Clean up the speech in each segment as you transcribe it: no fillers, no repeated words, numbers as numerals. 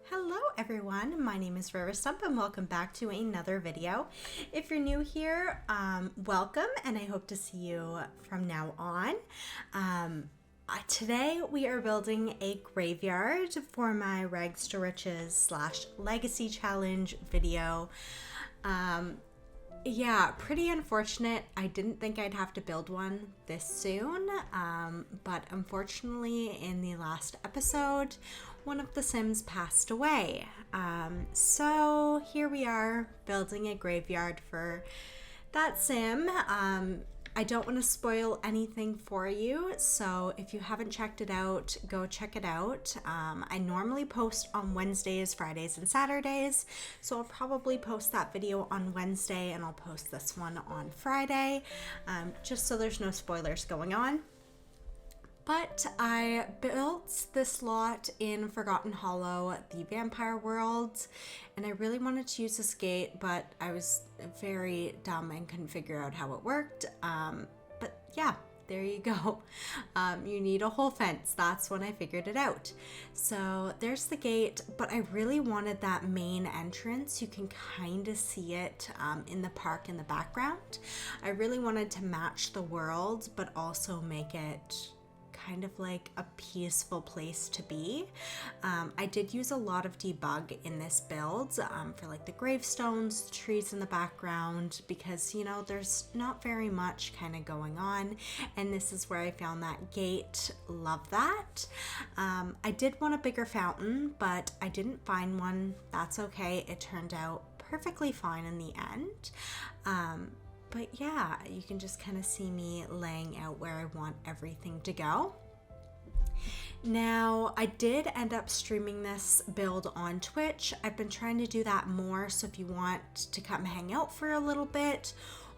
Hello everyone, my name is River Stump and welcome back to another video. If you're new here, welcome and I hope to see you from now on. Today we are building a graveyard for my Rags to Riches / Legacy Challenge video. Yeah, pretty unfortunate. I didn't think I'd have to build one this soon, but unfortunately in the last episode, one of the Sims passed away. So here we are building a graveyard for that Sim. I don't want to spoil anything for you, so if you haven't checked it out, go check it out. I normally post on Wednesdays, Fridays, and Saturdays, so I'll probably post that video on Wednesday and I'll post this one on Friday, just so there's no spoilers going on. But I built this lot in Forgotten Hollow, the vampire world, and I really wanted to use this gate, but I was very dumb and couldn't figure out how it worked. But yeah, there you go. You need a whole fence. That's when I figured it out. So there's the gate, but I really wanted that main entrance. You can kind of see it in the park in the background. I really wanted to match the world, but also make it kind of like a peaceful place to be. I did use a lot of debug in this build for like the gravestones, the trees in the background, because you know there's not very much kind of going on, and this is where I found that gate. Love that. I did want a bigger fountain, but I didn't find one. That's okay. It turned out perfectly fine in the end. But yeah, you can just kind of see me laying out where I want everything to go. Now, I did end up streaming this build on Twitch. I've been trying to do that more, so if you want to come hang out for a little bit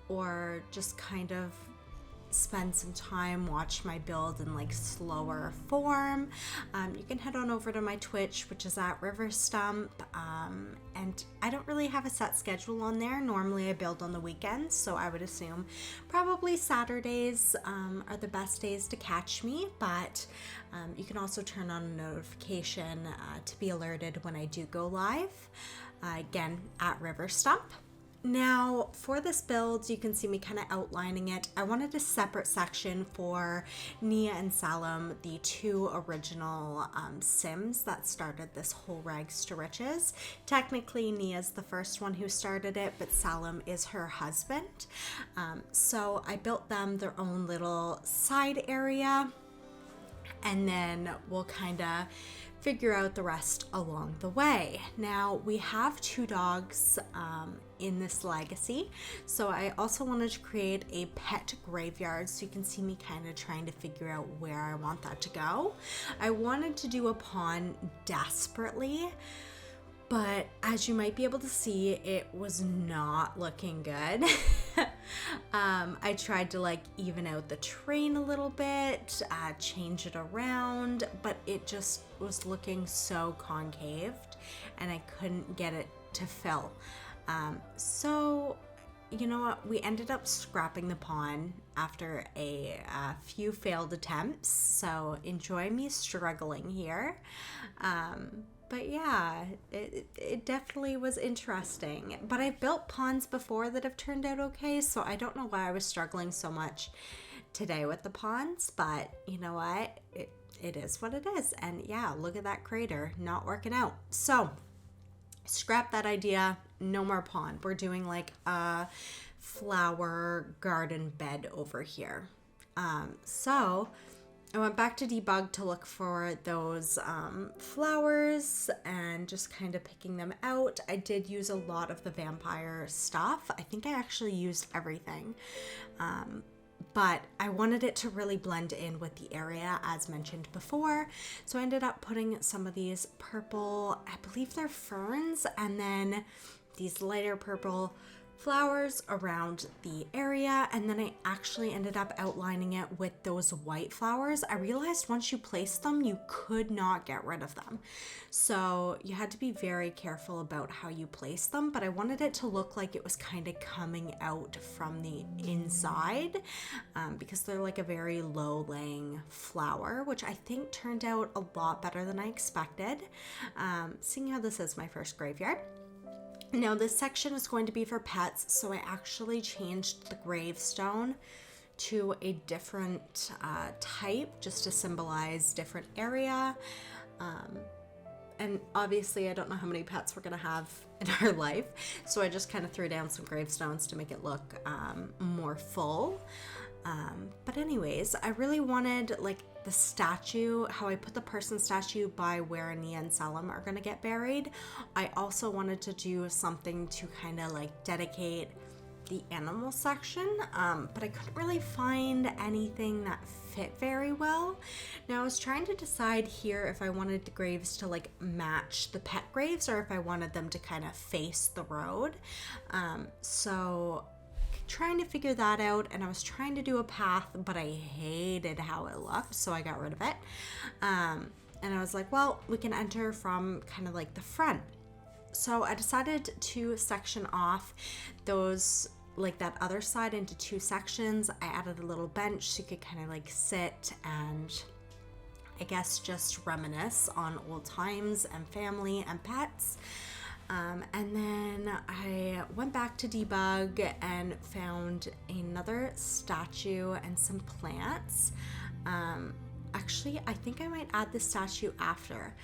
or just kind of spend some time, watch my build in like slower form, you can head on over to my Twitch, which is at River Stump, and I don't really have a set schedule on there. Normally I build on the weekends, so I would assume probably Saturdays are the best days to catch me, but you can also turn on a notification to be alerted when I do go live, again at River Stump. Now, for this build, you can see me kind of outlining it. I wanted a separate section for Nia and Salem, the two original Sims that started this whole Rags to Riches. Technically, Nia's the first one who started it, but Salem is her husband. So I built them their own little side area, and then we'll kind of figure out the rest along the way. Now, we have two dogs in this legacy, so I also wanted to create a pet graveyard, so you can see me kind of trying to figure out where I want that to go. I wanted to do a pond desperately, but as you might be able to see, it was not looking good. I tried to like even out the terrain a little bit, change it around, but it just was looking so concaved and I couldn't get it to fill. So you know what, we ended up scrapping the pond after a few failed attempts, so enjoy me struggling here. But yeah, it definitely was interesting. But I've built ponds before that have turned out okay, so I don't know why I was struggling so much today with the ponds, but you know what? It is what it is. And yeah, look at that crater, not working out. So scrap that idea, no more pond. We're doing like a flower garden bed over here. So I went back to debug to look for those flowers and just kind of picking them out. I did use a lot of the vampire stuff. I think I actually used everything. But I wanted it to really blend in with the area as mentioned before. So I ended up putting some of these purple, I believe they're ferns, and then these lighter purple flowers around the area, and then I actually ended up outlining it with those white flowers. I realized once you placed them, you could not get rid of them. So you had to be very careful about how you place them, but I wanted it to look like it was kind of coming out from the inside because they're like a very low laying flower, which I think turned out a lot better than I expected. Seeing how this is my first graveyard. Now this section is going to be for pets, so I actually changed the gravestone to a different type just to symbolize different area. And obviously I don't know how many pets we're gonna have in our life, so I just kind of threw down some gravestones to make it look more full. But anyways, I really wanted like the statue, how I put the person statue by where Nia and Selim are gonna get buried. I also wanted to do something to kind of like dedicate the animal section, but I couldn't really find anything that fit very well. Now I was trying to decide here if I wanted the graves to like match the pet graves or if I wanted them to kind of face the road. So trying to figure that out, and I was trying to do a path, but I hated how it looked, so I got rid of it. And I was like, well, we can enter from kind of like the front. So I decided to section off those, like that other side, into two sections. I added a little bench so you could kind of like sit and I guess just reminisce on old times and family and pets. And then I went back to debug and found another statue and some plants. Actually, I think I might add the statue after.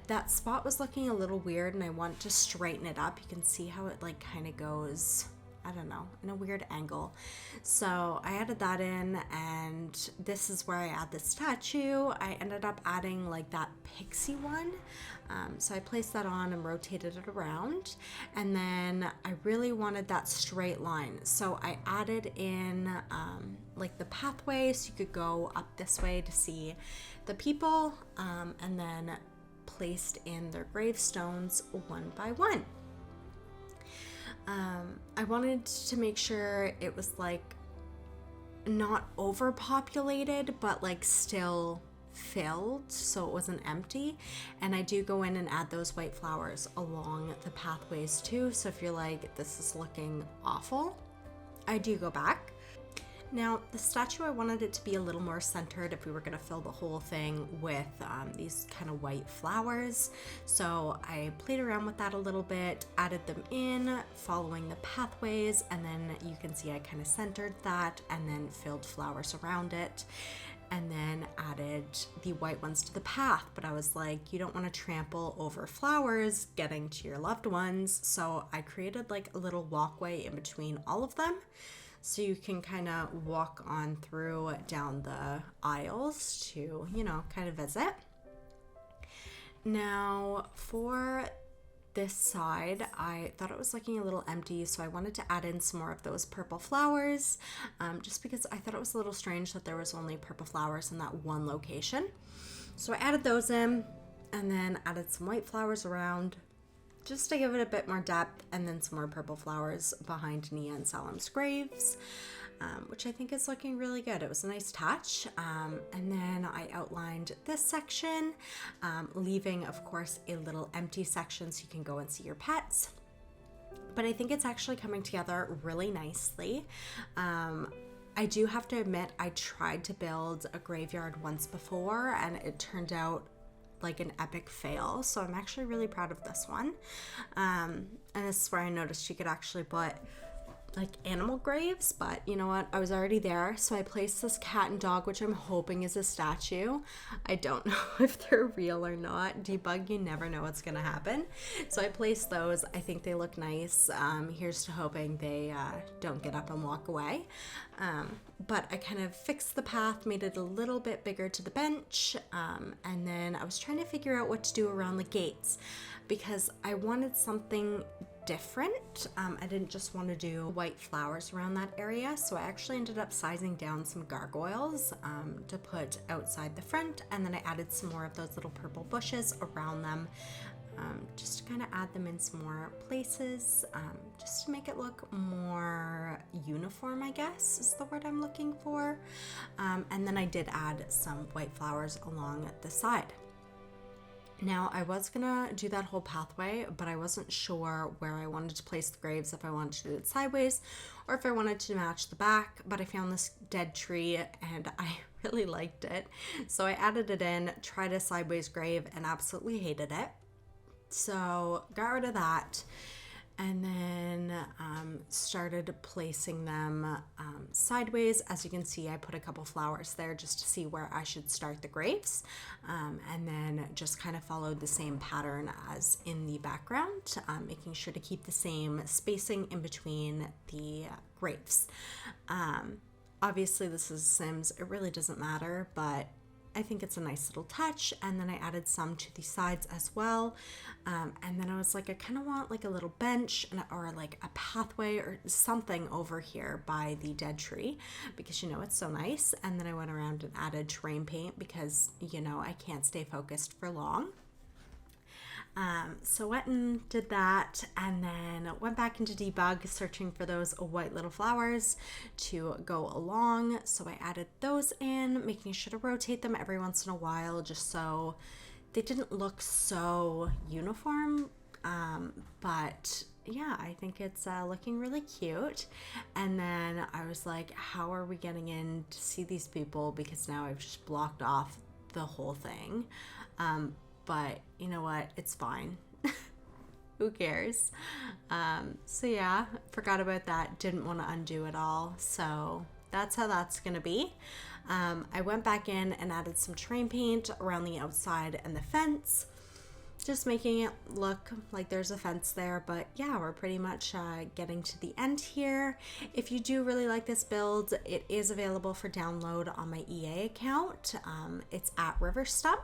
That spot was looking a little weird and I want to straighten it up. You can see how it like kind of goes, I don't know, in a weird angle. So I added that in, and this is where I add the statue. I ended up adding like that pixie one. So I placed that on and rotated it around, and then I really wanted that straight line. So I added in like the pathway so you could go up this way to see the people, and then placed in their gravestones one by one. I wanted to make sure it was like not overpopulated, but like still filled so it wasn't empty. And I do go in and add those white flowers along the pathways too, so if you're like, this is looking awful, I do go back. Now the statue, I wanted it to be a little more centered if we were going to fill the whole thing with these kind of white flowers. So I played around with that a little bit, added them in following the pathways, and then you can see I kind of centered that and then filled flowers around it, and then added the white ones to the path. But I was like, you don't want to trample over flowers getting to your loved ones, so I created like a little walkway in between all of them, so you can kind of walk on through down the aisles to, you know, kind of visit. Now for this side, I thought it was looking a little empty, so I wanted to add in some more of those purple flowers, just because I thought it was a little strange that there was only purple flowers in that one location. So I added those in, and then added some white flowers around, just to give it a bit more depth, and then some more purple flowers behind Nia and Selim's graves, which I think is looking really good. It was a nice touch. And then I outlined this section, leaving, of course, a little empty section so you can go and see your pets. But I think it's actually coming together really nicely. I do have to admit, I tried to build a graveyard once before, and it turned out like an epic fail, so I'm actually really proud of this one. And this is where I noticed you could actually put like animal graves, but you know what, I was already there, so I placed this cat and dog, which I'm hoping is a statue. I don't know if they're real or not. Debug, you never know what's gonna happen. So I placed those. I think they look nice. Here's to hoping they don't get up and walk away. But I kind of fixed the path, made it a little bit bigger to the bench, and then I was trying to figure out what to do around the gates, because I wanted something different. I didn't just want to do white flowers around that area, so I actually ended up sizing down some gargoyles to put outside the front, and then I added some more of those little purple bushes around them, just to kind of add them in some more places, just to make it look more uniform, I guess is the word I'm looking for. And then I did add some white flowers along the side. Now, I was gonna do that whole pathway, but I wasn't sure where I wanted to place the graves, if I wanted to do it sideways or if I wanted to match the back, but I found this dead tree and I really liked it. So I added it in, tried a sideways grave, and absolutely hated it. So got rid of that, and then started placing them sideways. As you can see, I put a couple flowers there just to see where I should start the graves, and then just kind of followed the same pattern as in the background, making sure to keep the same spacing in between the graves. Obviously this is Sims, it really doesn't matter, but I think it's a nice little touch. And then I added some to the sides as well. And then I was like, I kind of want like a little bench or like a pathway or something over here by the dead tree, because you know it's so nice. And then I went around and added terrain paint because, you know, I can't stay focused for long. So went and did that, and then went back into debug searching for those white little flowers to go along. So I added those in, making sure to rotate them every once in a while just so they didn't look so uniform. But yeah, I think it's looking really cute. And then I was like, how are we getting in to see these people? Because now I've just blocked off the whole thing. But you know what? It's fine. Who cares? So yeah, forgot about that. Didn't want to undo it all. So that's how that's going to be. I went back in and added some terrain paint around the outside and the fence, just making it look like there's a fence there. But yeah, we're pretty much getting to the end here. If you do really like this build, it is available for download on my EA account. It's at Riverstump.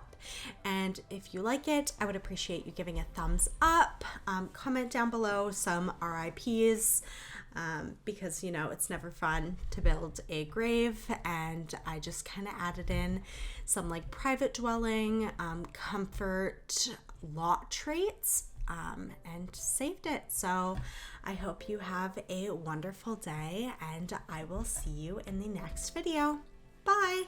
And if you like it, I would appreciate you giving a thumbs up. Comment down below some RIPs, because you know it's never fun to build a grave, and I just kind of added in some like private dwelling, comfort, lot traits, and saved it. So I hope you have a wonderful day, and I will see you in the next video. Bye!